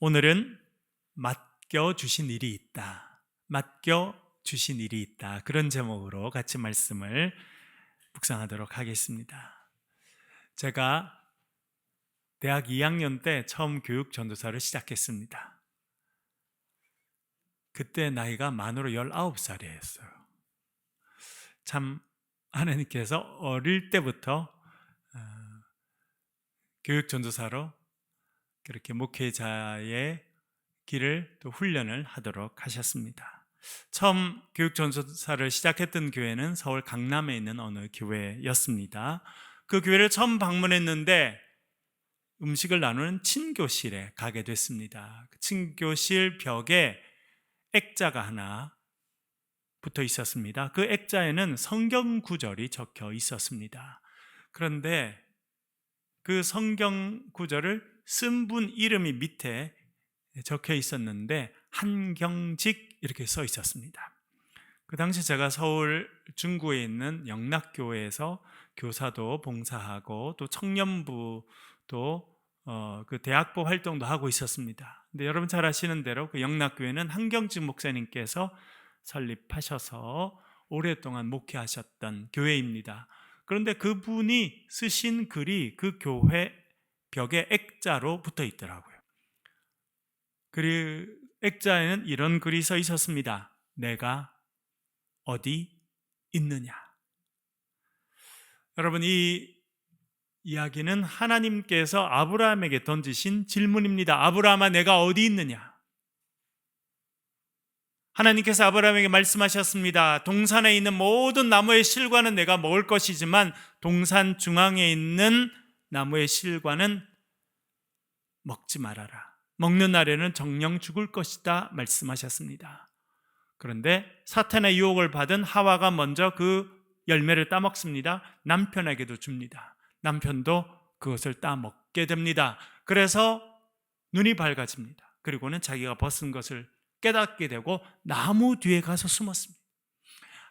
오늘은 맡겨주신 일이 있다. 맡겨주신 일이 있다. 그런 제목으로 같이 말씀을 묵상하도록 하겠습니다. 제가 대학 2학년 때 처음 교육 전도사를 시작했습니다. 그때 나이가 만으로 19살이었어요. 참 하나님께서 어릴 때부터 교육 전도사로 그렇게 목회자의 길을 또 훈련을 하도록 하셨습니다. 처음 교육 전도사를 시작했던 교회는 서울 강남에 있는 어느 교회였습니다. 그 교회를 처음 방문했는데 음식을 나누는 친교실에 가게 됐습니다. 그 친교실 벽에 액자가 하나 붙어 있었습니다. 그 액자에는 성경 구절이 적혀 있었습니다. 그런데 그 성경 구절을 쓴 분 이름이 밑에 적혀 있었는데 한경직 이렇게 써 있었습니다. 그 당시 제가 서울 중구에 있는 영락교회에서 교사도 봉사하고 또 청년부도 그 대학부 활동도 하고 있었습니다. 근데 여러분 잘 아시는 대로 그 영락교회는 한경직 목사님께서 설립하셔서 오랫동안 목회하셨던 교회입니다. 그런데 그분이 쓰신 글이 그 교회 벽에 액자로 붙어 있더라고요. 그 액자에는 이런 글이 써 있었습니다. 내가 어디 있느냐? 여러분, 이 이야기는 하나님께서 아브라함에게 던지신 질문입니다. 아브라함아, 내가 어디 있느냐? 하나님께서 아브라함에게 말씀하셨습니다. 동산에 있는 모든 나무의 실과는 내가 먹을 것이지만 동산 중앙에 있는 나무의 실과는 먹지 말아라. 먹는 날에는 정령 죽을 것이다 말씀하셨습니다. 그런데 사탄의 유혹을 받은 하와가 먼저 그 열매를 따먹습니다. 남편에게도 줍니다. 남편도 그것을 따먹게 됩니다. 그래서 눈이 밝아집니다. 그리고는 자기가 벗은 것을 깨닫게 되고 나무 뒤에 가서 숨었습니다.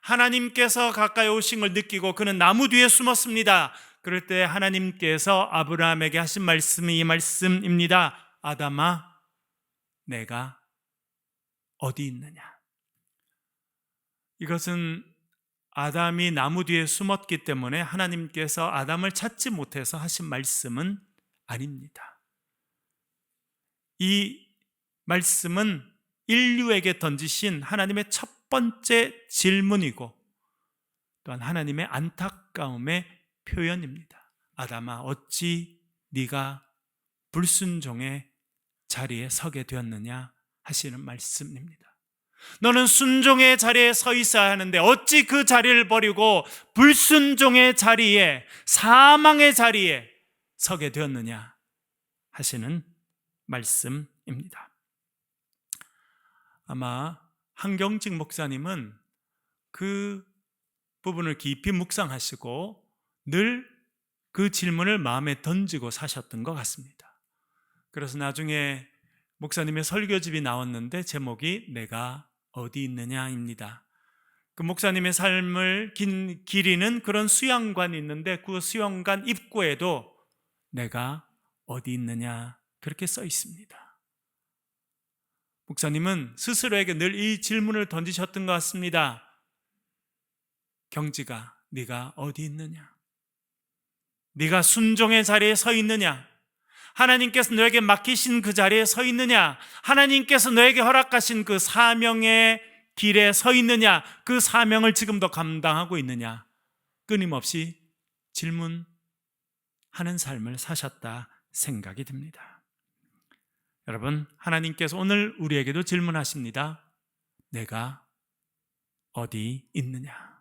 하나님께서 가까이 오신 걸 느끼고 그는 나무 뒤에 숨었습니다. 그럴 때 하나님께서 아브라함에게 하신 말씀이 이 말씀입니다. 아담아, 내가 어디 있느냐? 이것은 아담이 나무 뒤에 숨었기 때문에 하나님께서 아담을 찾지 못해서 하신 말씀은 아닙니다. 이 말씀은 인류에게 던지신 하나님의 첫 번째 질문이고 또한 하나님의 안타까움의 표현입니다. 아담아, 어찌 네가 불순종의 자리에 서게 되었느냐 하시는 말씀입니다. 너는 순종의 자리에 서 있어야 하는데 어찌 그 자리를 버리고 불순종의 자리에, 사망의 자리에 서게 되었느냐 하시는 말씀입니다. 아마 한경직 목사님은 그 부분을 깊이 묵상하시고 늘 그 질문을 마음에 던지고 사셨던 것 같습니다. 그래서 나중에 목사님의 설교집이 나왔는데 제목이 내가 어디 있느냐입니다. 그 목사님의 삶을 기리는 그런 수양관이 있는데 그 수양관 입구에도 내가 어디 있느냐 그렇게 써 있습니다. 목사님은 스스로에게 늘 이 질문을 던지셨던 것 같습니다. 경지가, 네가 어디 있느냐? 네가 순종의 자리에 서 있느냐? 하나님께서 너에게 맡기신 그 자리에 서 있느냐? 하나님께서 너에게 허락하신 그 사명의 길에 서 있느냐? 그 사명을 지금도 감당하고 있느냐? 끊임없이 질문하는 삶을 사셨다 생각이 듭니다. 여러분, 하나님께서 오늘 우리에게도 질문하십니다. 내가 어디 있느냐?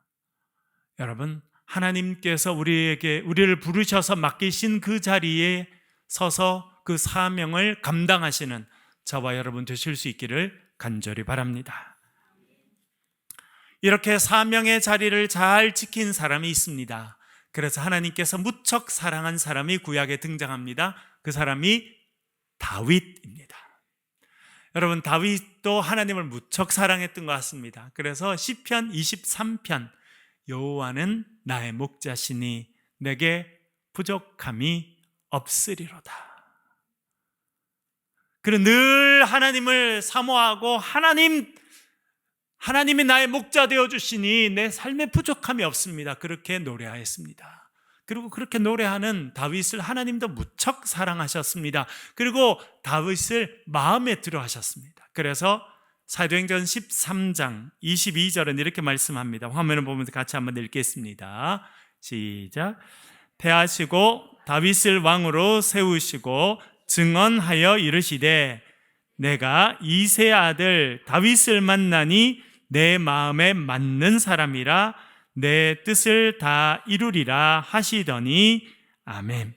여러분, 하나님께서 우리를 부르셔서 맡기신 그 자리에 서서 그 사명을 감당하시는 저와 여러분 되실 수 있기를 간절히 바랍니다. 이렇게 사명의 자리를 잘 지킨 사람이 있습니다. 그래서 하나님께서 무척 사랑한 사람이 구약에 등장합니다. 그 사람이 다윗입니다. 여러분, 다윗도 하나님을 무척 사랑했던 것 같습니다. 그래서 시편 23편 여호와는 나의 목자시니 내게 부족함이 없으리로다. 그리고 늘 하나님을 사모하고 하나님이 나의 목자 되어주시니 내 삶에 부족함이 없습니다. 그렇게 노래하였습니다. 그리고 그렇게 노래하는 다윗을 하나님도 무척 사랑하셨습니다. 그리고 다윗을 마음에 들어 하셨습니다. 그래서 사도행전 13장 22절은 이렇게 말씀합니다. 화면을 보면서 같이 한번 읽겠습니다. 시작. 패하시고 다윗을 왕으로 세우시고 증언하여 이르시되 내가 이새의 아들 다윗을 만나니 내 마음에 맞는 사람이라 내 뜻을 다 이루리라 하시더니 아멘.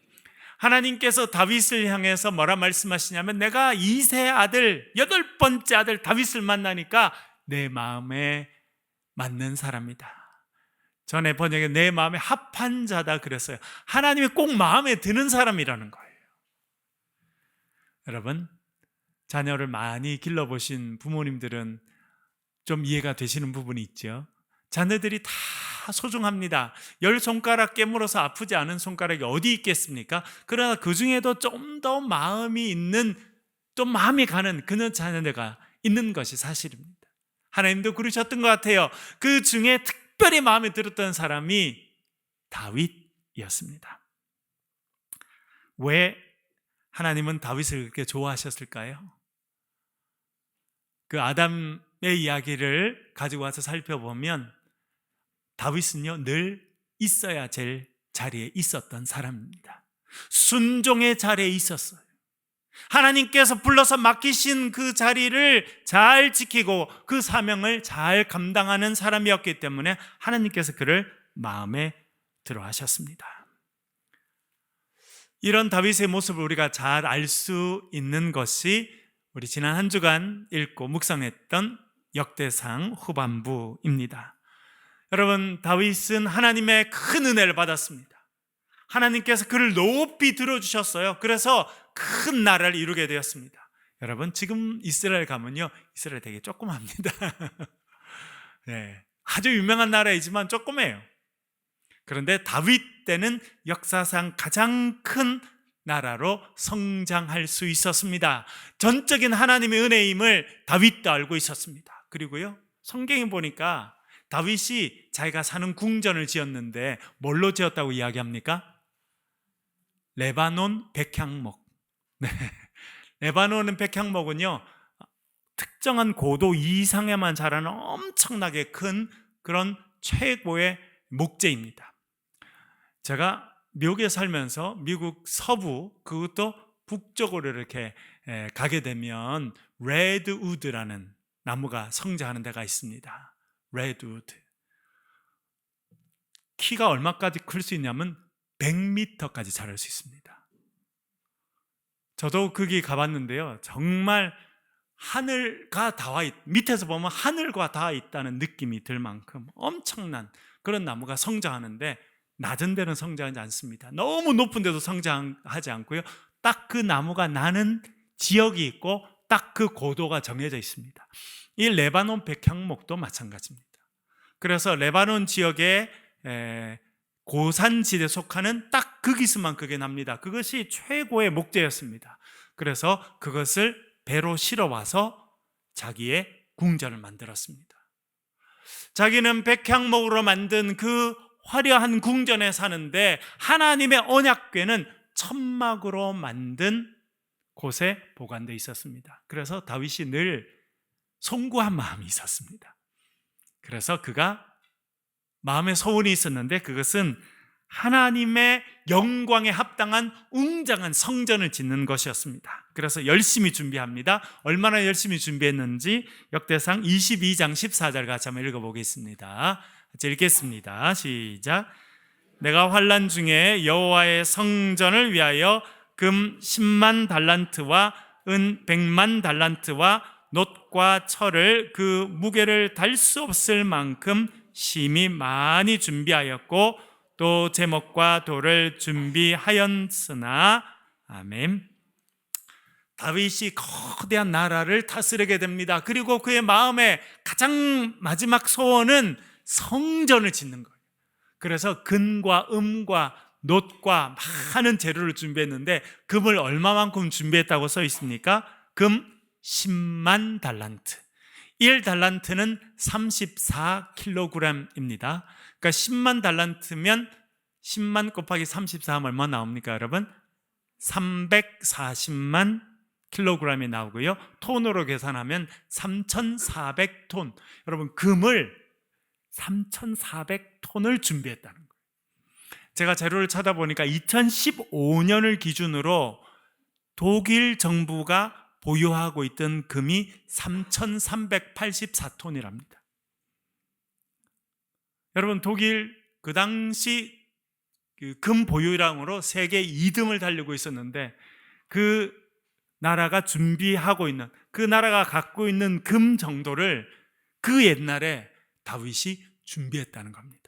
하나님께서 다윗을 향해서 뭐라 말씀하시냐면 내가 이새의 아들 8번째 아들 다윗을 만나니까 내 마음에 맞는 사람이다. 전에 번역에 내 마음에 합한 자다 그랬어요. 하나님이 꼭 마음에 드는 사람이라는 거예요. 여러분, 자녀를 많이 길러보신 부모님들은 좀 이해가 되시는 부분이 있죠. 자녀들이 다 소중합니다. 10손가락 깨물어서 아프지 않은 손가락이 어디 있겠습니까? 그러나 그 중에도 좀 더 마음이 있는, 좀 마음이 가는 그런 자녀가 있는 것이 사실입니다. 하나님도 그러셨던 것 같아요. 그 중에 특별히 마음에 들었던 사람이 다윗이었습니다. 왜 하나님은 다윗을 그렇게 좋아하셨을까요? 그 아담의 이야기를 가지고 와서 살펴보면 다윗은요 늘 있어야 될 자리에 있었던 사람입니다. 순종의 자리에 있었어요. 하나님께서 불러서 맡기신 그 자리를 잘 지키고 그 사명을 잘 감당하는 사람이었기 때문에 하나님께서 그를 마음에 들어 하셨습니다. 이런 다윗의 모습을 우리가 잘 알 수 있는 것이 우리 지난 한 주간 읽고 묵상했던 역대상 후반부입니다. 여러분, 다윗은 하나님의 큰 은혜를 받았습니다. 하나님께서 그를 높이 들어주셨어요. 그래서 큰 나라를 이루게 되었습니다. 여러분, 지금 이스라엘 가면요, 이스라엘 되게 조그맣니다. 네, 아주 유명한 나라이지만 조그매요. 그런데 다윗 때는 역사상 가장 큰 나라로 성장할 수 있었습니다. 전적인 하나님의 은혜임을 다윗도 알고 있었습니다. 그리고요, 성경에 보니까 다윗이 자기가 사는 궁전을 지었는데 뭘로 지었다고 이야기합니까? 레바논 백향목. 네. 레바논은 백향목은요 특정한 고도 이상에만 자라는 엄청나게 큰 그런 최고의 목재입니다. 제가 미국에 살면서 미국 서부, 그것도 북쪽으로 이렇게 가게 되면 레드우드라는 나무가 성장하는 데가 있습니다. 레드우드. 키가 얼마까지 클 수 있냐면 100m까지 자랄 수 있습니다. 저도 거기 가봤는데요, 정말 하늘과 닿아 밑에서 보면 하늘과 닿아 있다는 느낌이 들 만큼 엄청난 그런 나무가 성장하는데 낮은 데는 성장하지 않습니다. 너무 높은 데도 성장하지 않고요, 딱 그 나무가 나는 지역이 있고 딱 그 고도가 정해져 있습니다. 이 레바논 백향목도 마찬가지입니다. 그래서 레바논 지역의 고산지대에 속하는 딱 그 기수만 그게 납니다. 그것이 최고의 목재였습니다. 그래서 그것을 배로 실어와서 자기의 궁전을 만들었습니다. 자기는 백향목으로 만든 그 화려한 궁전에 사는데 하나님의 언약궤는 천막으로 만든 곳에 보관되어 있었습니다. 그래서 다윗이 늘 송구한 마음이 있었습니다. 그래서 그가 마음에 소원이 있었는데 그것은 하나님의 영광에 합당한 웅장한 성전을 짓는 것이었습니다. 그래서 열심히 준비합니다. 얼마나 열심히 준비했는지 역대상 22장 14절 같이 한번 읽어보겠습니다. 같이 읽겠습니다. 시작. 내가 환난 중에 여호와의 성전을 위하여 금 10만 달란트와 은 100만 달란트와 놋과 철을 그 무게를 달 수 없을 만큼 심히 많이 준비하였고 또 제목과 돌을 준비하였으나 아멘. 다윗이 거대한 나라를 다스리게 됩니다. 그리고 그의 마음의 가장 마지막 소원은 성전을 짓는 거예요. 그래서 금과 음과 놋과 많은 재료를 준비했는데 금을 얼마만큼 준비했다고 써 있습니까? 금 10만 달란트. 1달란트는 34kg입니다. 그러니까 10만 달란트면 10만 곱하기 34하면 얼마 나옵니까, 여러분? 340만 킬로그램이 나오고요. 톤으로 계산하면 3,400톤. 여러분, 금을 3,400톤을 준비했다는 거예요. 제가 자료를 찾아보니까 2015년을 기준으로 독일 정부가 보유하고 있던 금이 3,384톤이랍니다. 여러분, 독일 그 당시 금 보유량으로 세계 2등을 달리고 있었는데, 그 나라가 준비하고 있는, 그 나라가 갖고 있는 금 정도를 그 옛날에 다윗이 준비했다는 겁니다.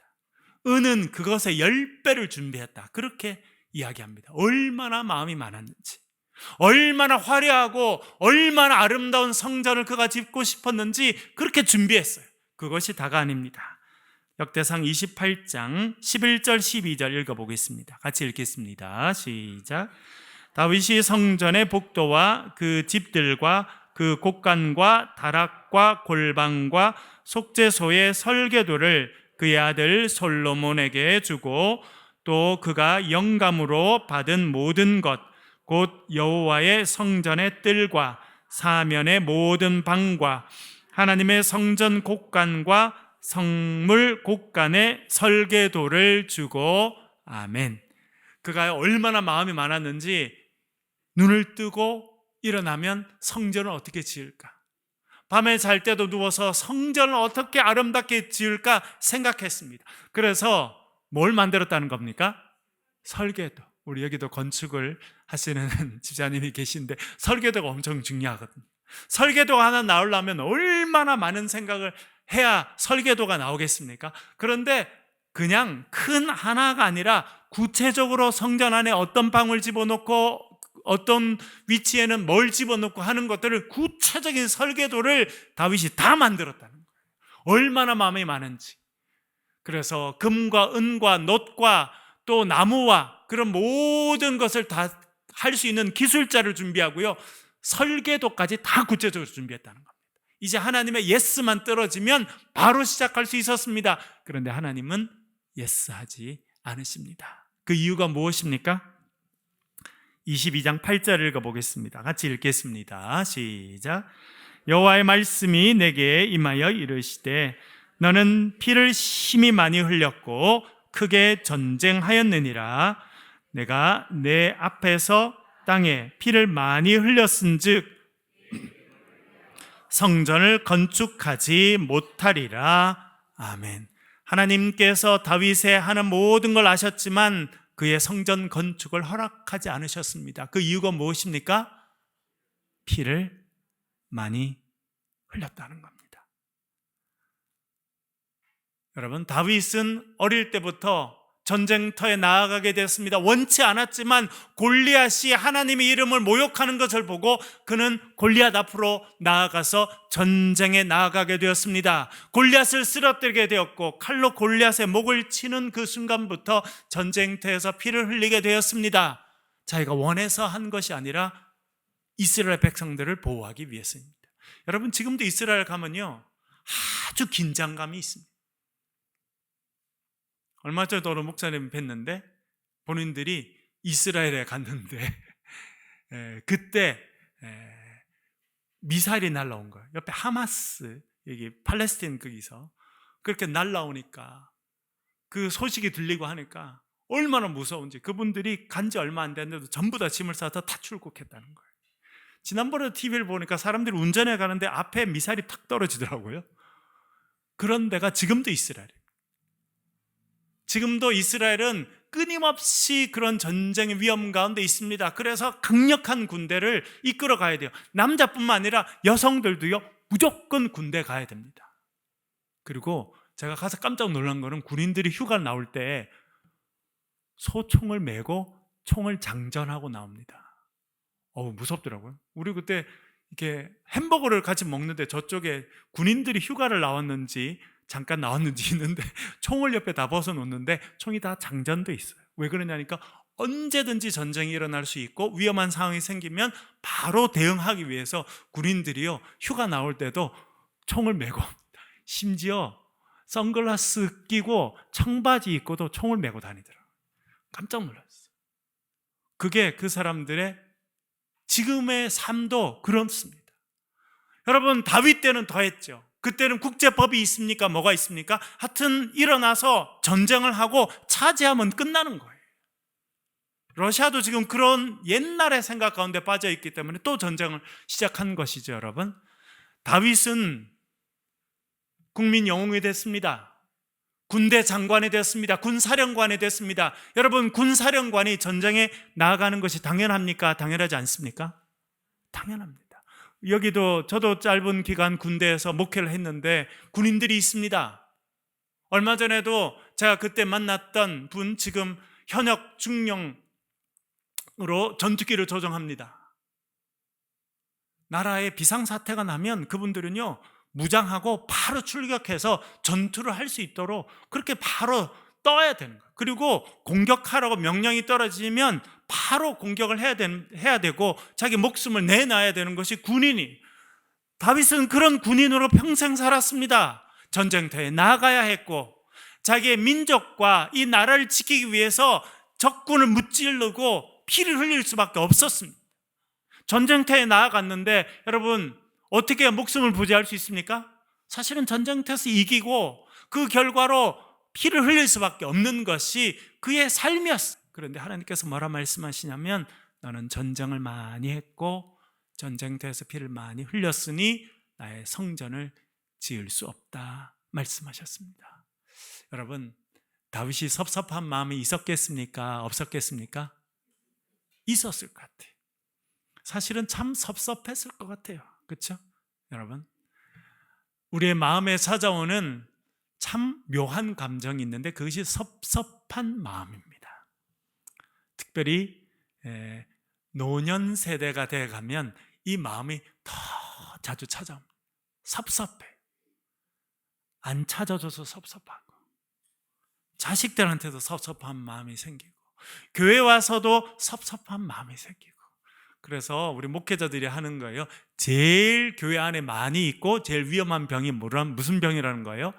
은은 그것의 10배를 준비했다, 그렇게 이야기합니다. 얼마나 마음이 많았는지, 얼마나 화려하고 얼마나 아름다운 성전을 그가 짓고 싶었는지 그렇게 준비했어요. 그것이 다가 아닙니다. 역대상 28장 11절 12절 읽어보겠습니다. 같이 읽겠습니다. 시작. 다윗이 성전의 복도와 그 집들과 그 곡간과 다락과 골방과 속죄소의 설계도를 그의 아들 솔로몬에게 주고, 또 그가 영감으로 받은 모든 것, 곧 여호와의 성전의 뜰과 사면의 모든 방과 하나님의 성전 곡간과 성물 곡간의 설계도를 주고, 아멘. 그가 얼마나 마음이 많았는지 눈을 뜨고 일어나면 성전을 어떻게 지을까, 밤에 잘 때도 누워서 성전을 어떻게 아름답게 지을까 생각했습니다. 그래서 뭘 만들었다는 겁니까? 설계도. 우리 여기도 건축을 하시는 집사님이 계신데 설계도가 엄청 중요하거든요. 설계도가 하나 나오려면 얼마나 많은 생각을 해야 설계도가 나오겠습니까? 그런데 그냥 큰 하나가 아니라 구체적으로 성전 안에 어떤 방을 집어넣고 어떤 위치에는 뭘 집어넣고 하는 것들을, 구체적인 설계도를 다윗이 다 만들었다는 거예요. 얼마나 마음이 많은지. 그래서 금과 은과 놋과 또 나무와 그런 모든 것을 다 할 수 있는 기술자를 준비하고요, 설계도까지 다 구체적으로 준비했다는 겁니다. 이제 하나님의 예스만 떨어지면 바로 시작할 수 있었습니다. 그런데 하나님은 예스하지 않으십니다. 그 이유가 무엇입니까? 22장 8절 읽어보겠습니다. 같이 읽겠습니다. 시작. 여호와의 말씀이 내게 임하여 이르시되, 너는 피를 심히 많이 흘렸고 크게 전쟁하였느니라. 내가 내 앞에서 땅에 피를 많이 흘렸은즉 성전을 건축하지 못하리라. 아멘. 하나님께서 다윗의 하는 모든 걸 아셨지만 그의 성전 건축을 허락하지 않으셨습니다. 그 이유가 무엇입니까? 피를 많이 흘렸다는 겁니다. 여러분, 다윗은 어릴 때부터 전쟁터에 나아가게 됐습니다. 원치 않았지만 골리앗이 하나님의 이름을 모욕하는 것을 보고 그는 골리앗 앞으로 나아가서 전쟁에 나아가게 되었습니다. 골리앗을 쓰러뜨리게 되었고, 칼로 골리앗의 목을 치는 그 순간부터 전쟁터에서 피를 흘리게 되었습니다. 자기가 원해서 한 것이 아니라 이스라엘 백성들을 보호하기 위해서입니다. 여러분, 지금도 이스라엘 가면요, 아주 긴장감이 있습니다. 얼마 전에 어느 목사님 뵀는데 본인들이 이스라엘에 갔는데 그때 미사일이 날라온 거예요. 옆에 하마스, 여기 팔레스타인 거기서 그렇게 날라오니까 그 소식이 들리고 하니까 얼마나 무서운지, 그분들이 간지 얼마 안 됐는데도 전부 다 짐을 싸서 다 출국했다는 거예요. 지난번에 TV를 보니까 사람들이 운전해 가는데 앞에 미사일이 탁 떨어지더라고요. 그런 데가 지금도 이스라엘이에요. 지금도 이스라엘은 끊임없이 그런 전쟁의 위험 가운데 있습니다. 그래서 강력한 군대를 이끌어 가야 돼요. 남자뿐만 아니라 여성들도요, 무조건 군대 가야 됩니다. 그리고 제가 가서 깜짝 놀란 거는 군인들이 휴가를 나올 때 소총을 메고 총을 장전하고 나옵니다. 무섭더라고요. 우리 그때 이렇게 햄버거를 같이 먹는데 저쪽에 군인들이 휴가를 나왔는지 잠깐 나왔는지 있는데 총을 옆에 다 벗어놓는데 총이 다 장전돼 있어요. 왜 그러냐니까 언제든지 전쟁이 일어날 수 있고 위험한 상황이 생기면 바로 대응하기 위해서 군인들이요, 휴가 나올 때도 총을 메고, 심지어 선글라스 끼고 청바지 입고도 총을 메고 다니더라고요. 깜짝 놀랐어요. 그게 그 사람들의 지금의 삶도 그렇습니다. 여러분, 다윗 때는 더했죠. 그때는 국제법이 있습니까? 뭐가 있습니까? 하여튼 일어나서 전쟁을 하고 차지하면 끝나는 거예요. 러시아도 지금 그런 옛날의 생각 가운데 빠져 있기 때문에 또 전쟁을 시작한 것이죠, 여러분. 다윗은 국민 영웅이 됐습니다. 군대 장관이 됐습니다. 군사령관이 됐습니다. 여러분, 군사령관이 전쟁에 나아가는 것이 당연합니까? 당연하지 않습니까? 당연합니다. 여기도 저도 짧은 기간 군대에서 목회를 했는데 군인들이 있습니다. 얼마 전에도 제가 그때 만났던 분, 지금 현역 중령으로 전투기를 조종합니다. 나라에 비상사태가 나면 그분들은요, 무장하고 바로 출격해서 전투를 할 수 있도록 그렇게 바로 떠야 되는 거예요. 그리고 공격하라고 명령이 떨어지면 바로 공격을 해야 되고 자기 목숨을 내놔야 되는 것이 군인이. 다윗은 그런 군인으로 평생 살았습니다. 전쟁터에 나가야 했고 자기의 민족과 이 나라를 지키기 위해서 적군을 무찌르고 피를 흘릴 수밖에 없었습니다. 전쟁터에 나아갔는데 여러분, 어떻게 목숨을 부지할 수 있습니까? 사실은 전쟁터에서 이기고 그 결과로 피를 흘릴 수밖에 없는 것이 그의 삶이었어요. 그런데 하나님께서 뭐라 말씀하시냐면, 너는 전쟁을 많이 했고 전쟁터에서 피를 많이 흘렸으니 나의 성전을 지을 수 없다 말씀하셨습니다. 여러분, 다윗이 섭섭한 마음이 있었겠습니까? 없었겠습니까? 있었을 것 같아요. 사실은 참 섭섭했을 것 같아요. 그렇죠? 여러분, 우리의 마음에 찾아오는 참 묘한 감정이 있는데 그것이 섭섭한 마음입니다. 특별히 노년 세대가 돼가면 이 마음이 더 자주 찾아옵니다. 섭섭해. 안 찾아줘서 섭섭하고, 자식들한테도 섭섭한 마음이 생기고, 교회 와서도 섭섭한 마음이 생기고. 그래서 우리 목회자들이 하는 거예요. 제일 교회 안에 많이 있고 제일 위험한 병이 무슨 병이라는 거예요?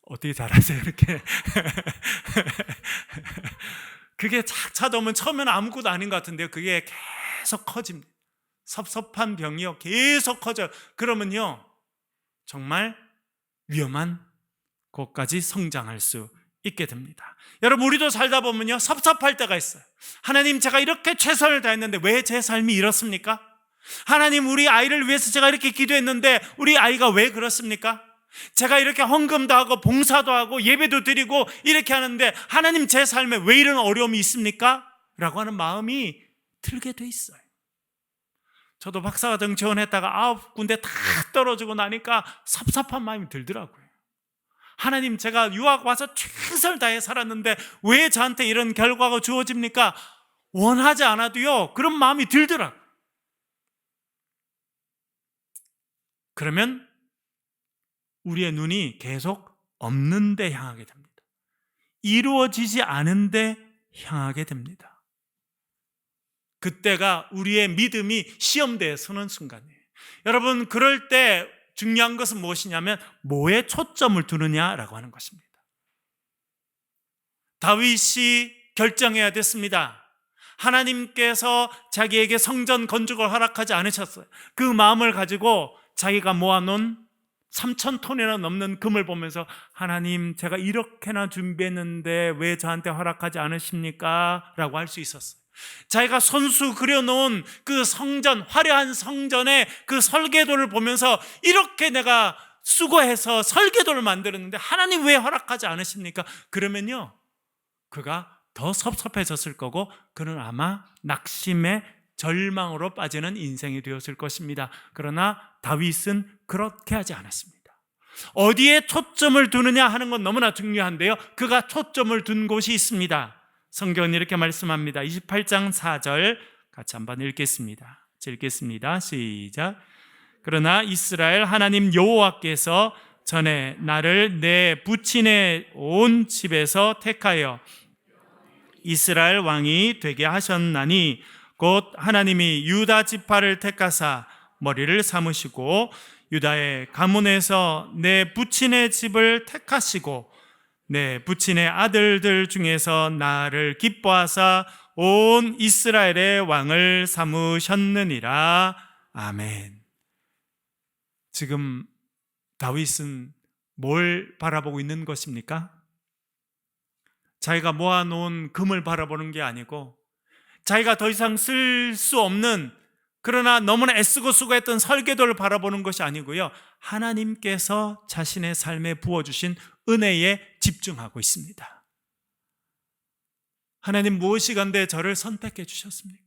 어떻게 잘하세요 이렇게? 그게 착 찾아오면 처음에는 아무것도 아닌 것 같은데요, 그게 계속 커집니다. 섭섭한 병이요, 계속 커져요. 그러면요, 정말 위험한 곳까지 성장할 수 있게 됩니다. 여러분, 우리도 살다 보면요, 섭섭할 때가 있어요. 하나님, 제가 이렇게 최선을 다했는데 왜 제 삶이 이렇습니까? 하나님, 우리 아이를 위해서 제가 이렇게 기도했는데 우리 아이가 왜 그렇습니까? 제가 이렇게 헌금도 하고 봉사도 하고 예배도 드리고 이렇게 하는데 하나님, 제 삶에 왜 이런 어려움이 있습니까? 라고 하는 마음이 들게 돼 있어요. 저도 박사과정 지원했다가 9군데 다 떨어지고 나니까 섭섭한 마음이 들더라고요. 하나님, 제가 유학 와서 최선을 다해 살았는데 왜 저한테 이런 결과가 주어집니까? 원하지 않아도요, 그런 마음이 들더라고요. 그러면 우리의 눈이 계속 없는 데 향하게 됩니다. 이루어지지 않은 데 향하게 됩니다. 그때가 우리의 믿음이 시험대에 서는 순간이에요. 여러분, 그럴 때 중요한 것은 무엇이냐면 뭐에 초점을 두느냐라고 하는 것입니다. 다윗이 결정해야 됐습니다. 하나님께서 자기에게 성전 건축을 허락하지 않으셨어요. 그 마음을 가지고 자기가 모아놓은 3,000톤이나 넘는 금을 보면서, 하나님, 제가 이렇게나 준비했는데 왜 저한테 허락하지 않으십니까? 라고 할 수 있었어요. 자기가 손수 그려놓은 그 성전, 화려한 성전의 그 설계도를 보면서 이렇게 내가 수고해서 설계도를 만들었는데 하나님 왜 허락하지 않으십니까? 그러면요, 그가 더 섭섭해졌을 거고 그는 아마 낙심에 절망으로 빠지는 인생이 되었을 것입니다. 그러나 다윗은 그렇게 하지 않았습니다. 어디에 초점을 두느냐 하는 건 너무나 중요한데요, 그가 초점을 둔 곳이 있습니다. 성경은 이렇게 말씀합니다. 28장 4절 같이 한번 읽겠습니다. 읽겠습니다. 시작. 그러나 이스라엘 하나님 여호와께서 전에 나를 내 부친의 온 집에서 택하여 이스라엘 왕이 되게 하셨나니 곧 하나님이 유다 지파를 택하사 머리를 삼으시고 유다의 가문에서 내 부친의 집을 택하시고 내 부친의 아들들 중에서 나를 기뻐하사 온 이스라엘의 왕을 삼으셨느니라. 아멘. 지금 다윗은 뭘 바라보고 있는 것입니까? 자기가 모아놓은 금을 바라보는 게 아니고 자기가 더 이상 쓸 수 없는, 그러나 너무나 애쓰고 수고했던 설계도를 바라보는 것이 아니고요, 하나님께서 자신의 삶에 부어주신 은혜에 집중하고 있습니다. 하나님 무엇이간데 저를 선택해 주셨습니까?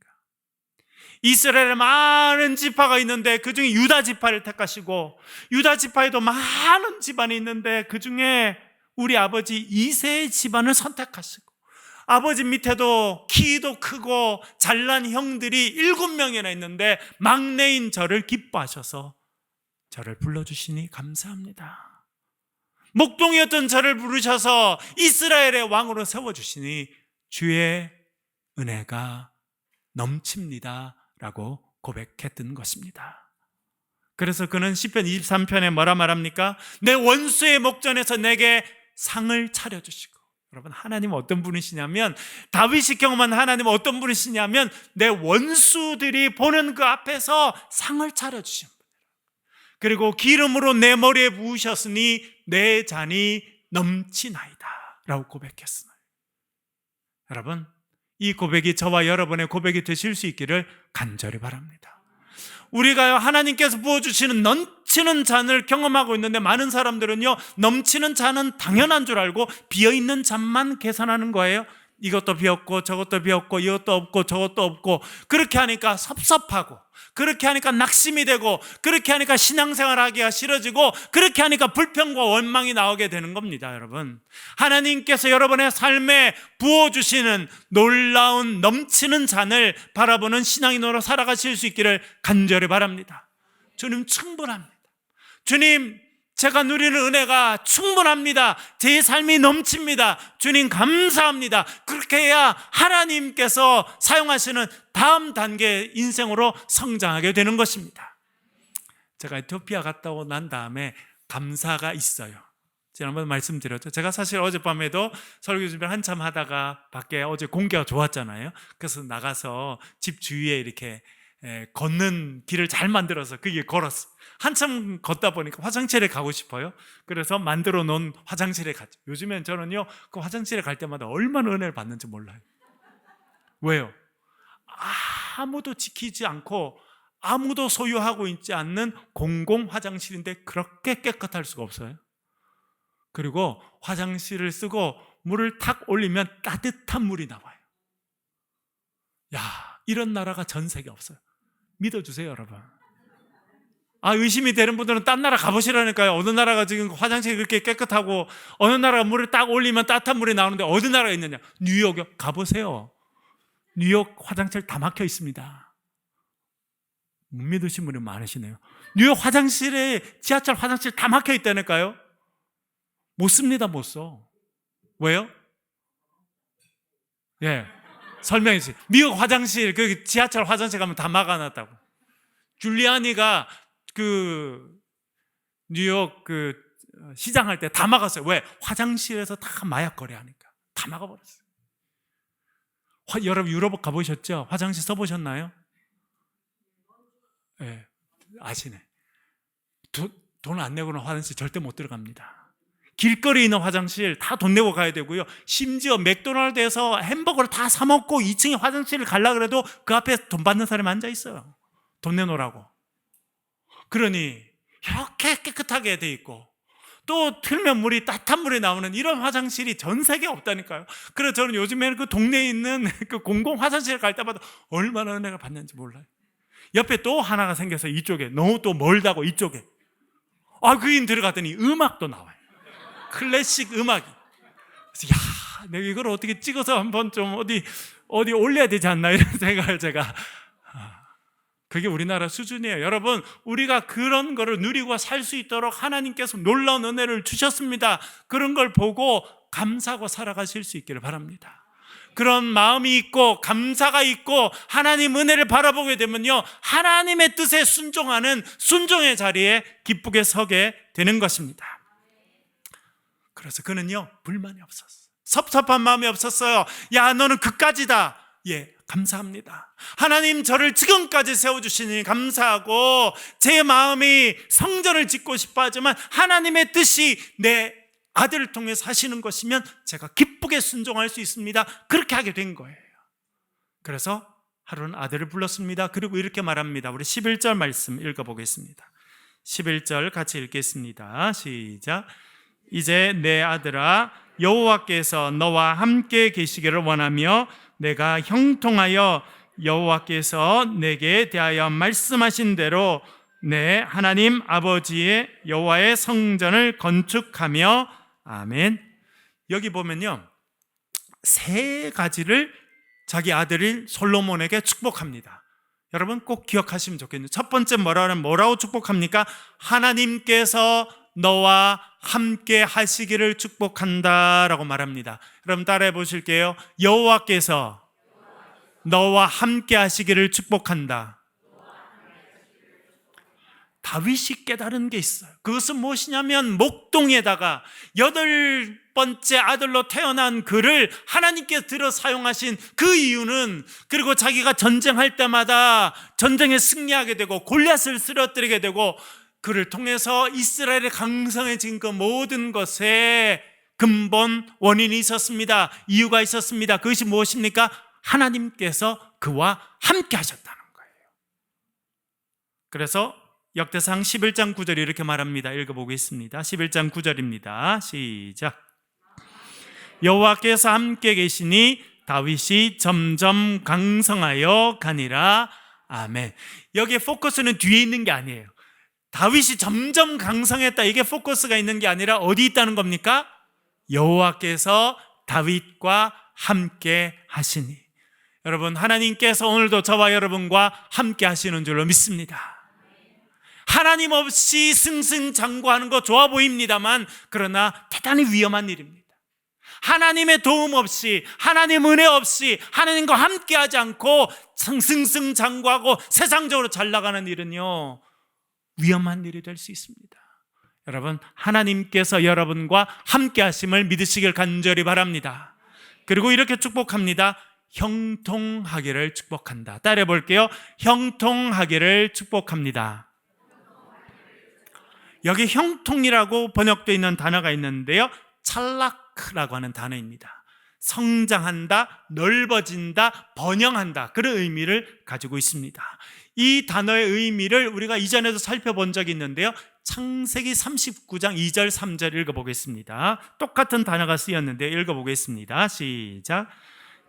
이스라엘에 많은 지파가 있는데 그 중에 유다 지파를 택하시고, 유다 지파에도 많은 집안이 있는데 그 중에 우리 아버지 이새의 집안을 선택하시고, 아버지 밑에도 키도 크고 잘난 형들이 7명이나 있는데 막내인 저를 기뻐하셔서 저를 불러주시니 감사합니다. 목동이었던 저를 부르셔서 이스라엘의 왕으로 세워주시니 주의 은혜가 넘칩니다 라고 고백했던 것입니다. 그래서 그는 시편 23편에 뭐라 말합니까? 내 원수의 목전에서 내게 상을 차려주시고, 여러분, 하나님은 어떤 분이시냐면, 다윗이 경험한 하나님은 어떤 분이시냐면 내 원수들이 보는 그 앞에서 상을 차려주신 분이에요. 그리고 기름으로 내 머리에 부으셨으니 내 잔이 넘치나이다 라고 고백했어요. 여러분, 이 고백이 저와 여러분의 고백이 되실 수 있기를 간절히 바랍니다. 우리가 하나님께서 부어주시는 넘치는 잔을 경험하고 있는데, 많은 사람들은요, 넘치는 잔은 당연한 줄 알고 비어있는 잔만 계산하는 거예요. 이것도 비었고 저것도 비었고 이것도 없고 저것도 없고, 그렇게 하니까 섭섭하고, 그렇게 하니까 낙심이 되고, 그렇게 하니까 신앙생활 하기가 싫어지고, 그렇게 하니까 불평과 원망이 나오게 되는 겁니다. 여러분, 하나님께서 여러분의 삶에 부어주시는 놀라운 넘치는 잔을 바라보는 신앙인으로 살아가실 수 있기를 간절히 바랍니다. 주님 충분합니다. 주님, 제가 누리는 은혜가 충분합니다. 제 삶이 넘칩니다. 주님 감사합니다. 그렇게 해야 하나님께서 사용하시는 다음 단계의 인생으로 성장하게 되는 것입니다. 제가 에티오피아 갔다 오고 난 다음에 감사가 있어요. 지난번에 말씀드렸죠. 제가 사실 어젯밤에도 설교 준비를 한참 하다가 밖에 어제 공기가 좋았잖아요. 그래서 나가서 집 주위에 이렇게 걷는 길을 잘 만들어서 거기에 걸었어요. 한참 걷다 보니까 화장실에 가고 싶어요. 그래서 만들어 놓은 화장실에 갔죠. 요즘엔 저는요, 그 화장실에 갈 때마다 얼마나 은혜를 받는지 몰라요. 왜요? 아무도 지키지 않고 아무도 소유하고 있지 않는 공공 화장실인데 그렇게 깨끗할 수가 없어요. 그리고 화장실을 쓰고 물을 탁 올리면 따뜻한 물이 나와요. 야, 이런 나라가 전 세계에 없어요. 믿어주세요, 여러분. 의심이 되는 분들은 딴 나라 가보시라니까요. 어느 나라가 지금 화장실이 그렇게 깨끗하고 어느 나라가 물을 딱 올리면 따뜻한 물이 나오는데 어느 나라가 있느냐? 뉴욕이요. 가보세요. 뉴욕 화장실 다 막혀 있습니다. 못 믿으신 분이 많으시네요. 뉴욕 화장실에, 지하철 화장실 다 막혀 있다니까요. 못 씁니다. 못 써. 왜요? 예, 설명해 주세요. 미국 화장실, 그 지하철 화장실 가면 다 막아놨다고. 줄리아니가 그 뉴욕 그 시장할 때 다 막았어요. 왜? 화장실에서 다 마약 거래하니까 다 막아버렸어요. 여러분 유럽 가보셨죠? 화장실 써보셨나요? 네, 아시네. 돈 안 내고는 화장실 절대 못 들어갑니다. 길거리에 있는 화장실 다 돈 내고 가야 되고요. 심지어 맥도날드에서 햄버거를 다 사 먹고 2층에 화장실을 가려고 해도 그 앞에 돈 받는 사람이 앉아 있어요. 돈 내놓으라고. 그러니 이렇게 깨끗하게 돼 있고, 또 틀면 물이, 따뜻한 물이 나오는 이런 화장실이 전 세계에 없다니까요. 그래서 저는 요즘에는 그 동네에 있는 그 공공 화장실 갈 때마다 얼마나 은혜가 받는지 몰라요. 옆에 또 하나가 생겨서 이쪽에, 너무 또 멀다고 이쪽에, 거긴 들어갔더니 음악도 나와요. 클래식 음악이. 그래서 내가 이걸 어떻게 찍어서 한번 좀 어디 올려야 되지 않나, 이런 생각을 제가. 그게 우리나라 수준이에요. 여러분, 우리가 그런 거를 누리고 살 수 있도록 하나님께서 놀라운 은혜를 주셨습니다. 그런 걸 보고 감사하고 살아가실 수 있기를 바랍니다. 그런 마음이 있고 감사가 있고 하나님 은혜를 바라보게 되면요, 하나님의 뜻에 순종하는 순종의 자리에 기쁘게 서게 되는 것입니다. 그래서 그는요, 불만이 없었어요. 섭섭한 마음이 없었어요. 야, 너는 그까지다. 예, 감사합니다. 하나님 저를 지금까지 세워주시니 감사하고, 제 마음이 성전을 짓고 싶어 하지만 하나님의 뜻이 내 아들을 통해서 하시는 것이면 제가 기쁘게 순종할 수 있습니다. 그렇게 하게 된 거예요. 그래서 하루는 아들을 불렀습니다. 그리고 이렇게 말합니다. 우리 11절 말씀 읽어보겠습니다. 11절 같이 읽겠습니다. 시작. 이제 내 아들아, 여호와께서 너와 함께 계시기를 원하며 내가 형통하여 여호와께서 내게 대하여 말씀하신 대로 내 하나님 아버지의 여호와의 성전을 건축하며. 아멘. 여기 보면요, 세 가지를 자기 아들인 솔로몬에게 축복합니다. 여러분 꼭 기억하시면 좋겠네요. 첫 번째 뭐라고 축복합니까? 하나님께서 너와 함께 하시기를 축복한다라고 말합니다. 그럼 따라해 보실게요. 여호와께서 너와 함께 하시기를 축복한다. 다윗이 깨달은 게 있어요. 그것은 무엇이냐면, 목동에다가 8번째 아들로 태어난 그를 하나님께서 들어 사용하신 그 이유는, 그리고 자기가 전쟁할 때마다 전쟁에 승리하게 되고 골리앗을 쓰러뜨리게 되고 그를 통해서 이스라엘이 강성해진 그 모든 것에 근본 원인이 있었습니다. 이유가 있었습니다. 그것이 무엇입니까? 하나님께서 그와 함께 하셨다는 거예요. 그래서 역대상 11장 9절이 이렇게 말합니다. 읽어보겠습니다. 11장 9절입니다. 시작. 여호와께서 함께 계시니 다윗이 점점 강성하여 가니라. 아멘. 여기에 포커스는 뒤에 있는 게 아니에요. 다윗이 점점 강성했다, 이게 포커스가 있는 게 아니라 어디 있다는 겁니까? 여호와께서 다윗과 함께 하시니. 여러분, 하나님께서 오늘도 저와 여러분과 함께 하시는 줄로 믿습니다. 하나님 없이 승승장구하는 거 좋아 보입니다만, 그러나 대단히 위험한 일입니다. 하나님의 도움 없이, 하나님 은혜 없이, 하나님과 함께하지 않고 승승장구하고 세상적으로 잘 나가는 일은요, 위험한 일이 될 수 있습니다. 여러분, 하나님께서 여러분과 함께 하심을 믿으시길 간절히 바랍니다. 그리고 이렇게 축복합니다. 형통하기를 축복한다. 따라해 볼게요. 형통하기를 축복합니다. 여기 형통이라고 번역되어 있는 단어가 있는데요, 찰락라고 하는 단어입니다. 성장한다, 넓어진다, 번영한다, 그런 의미를 가지고 있습니다. 이 단어의 의미를 우리가 이전에도 살펴본 적이 있는데요, 창세기 39장 2절 3절 읽어보겠습니다. 똑같은 단어가 쓰였는데 읽어보겠습니다. 시작.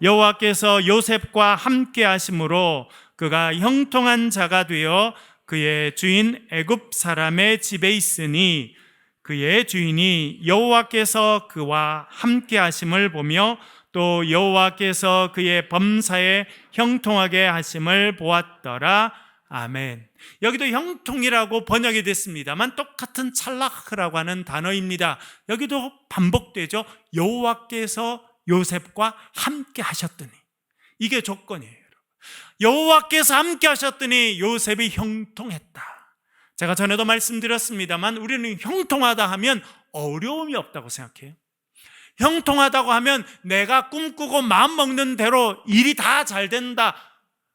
여호와께서 요셉과 함께 하심으로 그가 형통한 자가 되어 그의 주인 애굽 사람의 집에 있으니 그의 주인이 여호와께서 그와 함께 하심을 보며 또 여호와께서 그의 범사에 형통하게 하심을 보았더라. 아멘. 여기도 형통이라고 번역이 됐습니다만 똑같은 찰락이라고 하는 단어입니다. 여기도 반복되죠. 여호와께서 요셉과 함께 하셨더니, 이게 조건이에요. 여호와께서 함께 하셨더니 요셉이 형통했다. 제가 전에도 말씀드렸습니다만 우리는 형통하다 하면 어려움이 없다고 생각해요. 형통하다고 하면 내가 꿈꾸고 마음먹는 대로 일이 다 잘 된다.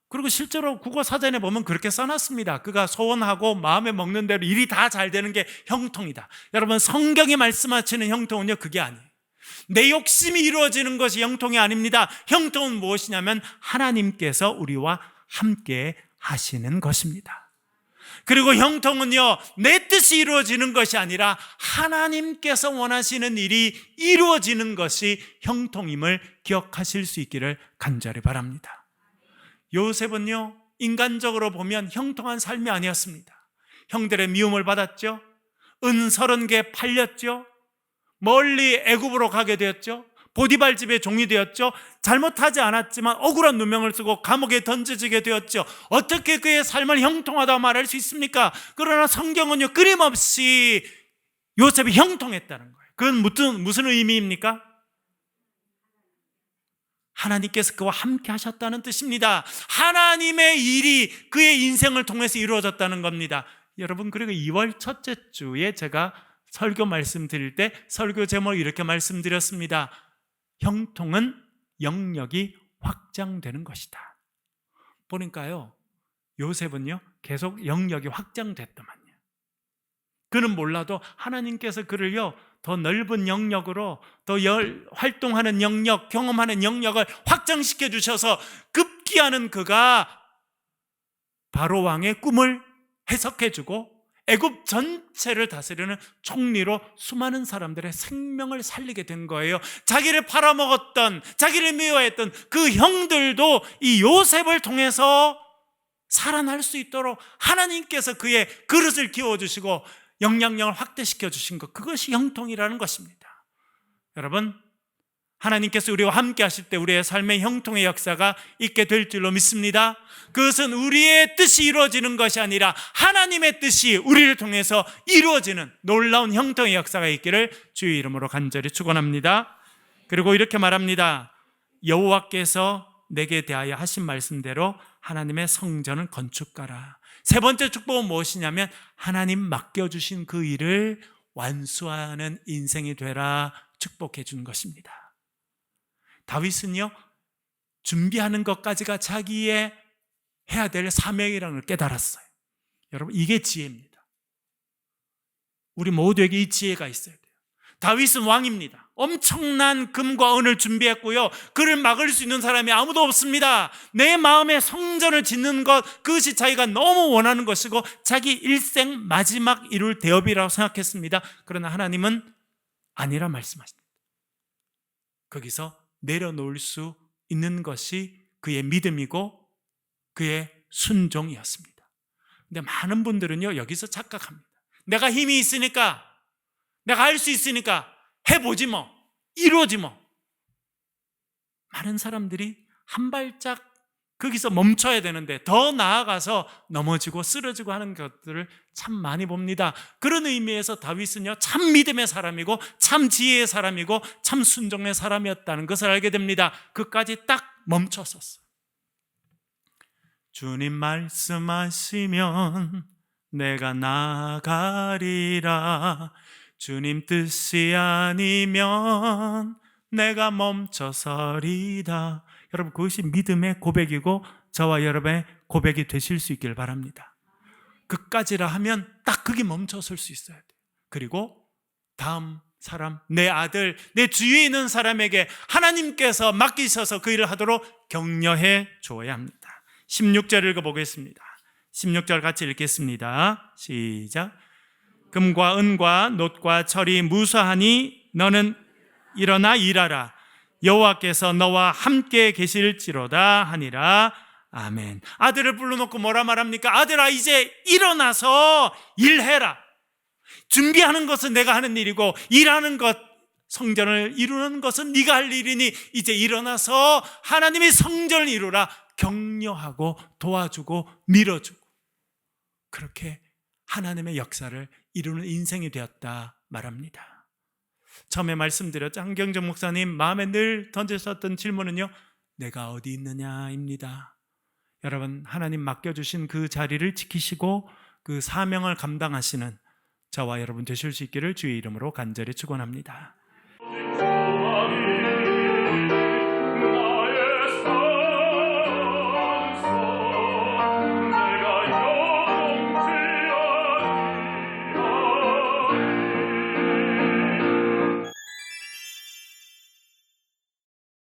그리고 실제로 국어사전에 보면 그렇게 써놨습니다. 그가 소원하고 마음에 먹는 대로 일이 다 잘 되는 게 형통이다. 여러분, 성경이 말씀하시는 형통은요, 그게 아니에요. 내 욕심이 이루어지는 것이 형통이 아닙니다. 형통은 무엇이냐면 하나님께서 우리와 함께 하시는 것입니다. 그리고 형통은요, 내 뜻이 이루어지는 것이 아니라 하나님께서 원하시는 일이 이루어지는 것이 형통임을 기억하실 수 있기를 간절히 바랍니다. 요셉은요, 인간적으로 보면 형통한 삶이 아니었습니다. 형들의 미움을 받았죠. 은 30개 팔렸죠. 멀리 애굽으로 가게 되었죠. 보디발 집의 종이 되었죠. 잘못하지 않았지만 억울한 누명을 쓰고 감옥에 던져지게 되었죠. 어떻게 그의 삶을 형통하다고 말할 수 있습니까? 그러나 성경은요, 끊임없이 요셉이 형통했다는 거예요. 그건 무슨 의미입니까? 하나님께서 그와 함께 하셨다는 뜻입니다. 하나님의 일이 그의 인생을 통해서 이루어졌다는 겁니다. 여러분, 그리고 2월 첫째 주에 제가 설교 말씀드릴 때 설교 제목을 이렇게 말씀드렸습니다. 형통은 영역이 확장되는 것이다. 보니까요, 요셉은요 계속 영역이 확장됐더만요. 그는 몰라도 하나님께서 그를요 더 넓은 영역으로 더 활동하는 영역, 경험하는 영역을 확장시켜 주셔서 급기야는 그가 바로 왕의 꿈을 해석해 주고 애굽 전체를 다스리는 총리로 수많은 사람들의 생명을 살리게 된 거예요. 자기를 팔아먹었던, 자기를 미워했던 그 형들도 이 요셉을 통해서 살아날 수 있도록 하나님께서 그의 그릇을 키워주시고 영향력을 확대시켜 주신 것, 그것이 형통이라는 것입니다. 여러분, 하나님께서 우리와 함께 하실 때 우리의 삶의 형통의 역사가 있게 될 줄로 믿습니다. 그것은 우리의 뜻이 이루어지는 것이 아니라 하나님의 뜻이 우리를 통해서 이루어지는 놀라운 형통의 역사가 있기를 주의 이름으로 간절히 축원합니다. 그리고 이렇게 말합니다. 여호와께서 내게 대하여 하신 말씀대로 하나님의 성전을 건축하라. 세 번째 축복은 무엇이냐면 하나님 맡겨주신 그 일을 완수하는 인생이 되라 축복해 주는 것입니다. 다윗은요 준비하는 것까지가 자기의 해야 될 사명이라는 걸 깨달았어요. 여러분, 이게 지혜입니다. 우리 모두에게 이 지혜가 있어야 돼요. 다윗은 왕입니다. 엄청난 금과 은을 준비했고요, 그를 막을 수 있는 사람이 아무도 없습니다. 내 마음에 성전을 짓는 것, 그것이 자기가 너무 원하는 것이고 자기 일생 마지막 이룰 대업이라고 생각했습니다. 그러나 하나님은 아니라 말씀하십니다. 거기서 내려놓을 수 있는 것이 그의 믿음이고 그의 순종이었습니다. 근데 많은 분들은요 여기서 착각합니다. 내가 힘이 있으니까, 내가 할 수 있으니까 해보지 뭐, 이루어지 뭐. 많은 사람들이 한 발짝 거기서 멈춰야 되는데 더 나아가서 넘어지고 쓰러지고 하는 것들을 참 많이 봅니다. 그런 의미에서 다윗은요 참 믿음의 사람이고 참 지혜의 사람이고 참 순종의 사람이었다는 것을 알게 됩니다. 그까지 딱 멈췄었어요. 주님 말씀하시면 내가 나가리라. 주님 뜻이 아니면 내가 멈춰서리다. 여러분, 그것이 믿음의 고백이고 저와 여러분의 고백이 되실 수 있길 바랍니다. 그까지라 하면 딱 그게 멈춰설 수 있어야 돼요. 그리고 다음 사람, 내 아들, 내 주위에 있는 사람에게 하나님께서 맡기셔서 그 일을 하도록 격려해 줘야 합니다. 16절 읽어보겠습니다. 16절 같이 읽겠습니다. 시작. 금과 은과 놋과 철이 무수하니 너는 일어나 일하라. 여호와께서 너와 함께 계실지로다 하니라. 아멘. 아들을 불러놓고 뭐라 말합니까? 아들아, 이제 일어나서 일해라. 준비하는 것은 내가 하는 일이고 일하는 것, 성전을 이루는 것은 네가 할 일이니 이제 일어나서 하나님의 성전을 이루라. 격려하고 도와주고 밀어주고, 그렇게 하나님의 역사를 이루는 인생이 되었다 말합니다. 처음에 말씀드렸죠. 한경정 목사님 마음에 늘 던지셨던 질문은요, 내가 어디 있느냐입니다. 여러분, 하나님 맡겨주신 그 자리를 지키시고 그 사명을 감당하시는 저와 여러분 되실 수 있기를 주의 이름으로 간절히 축원합니다.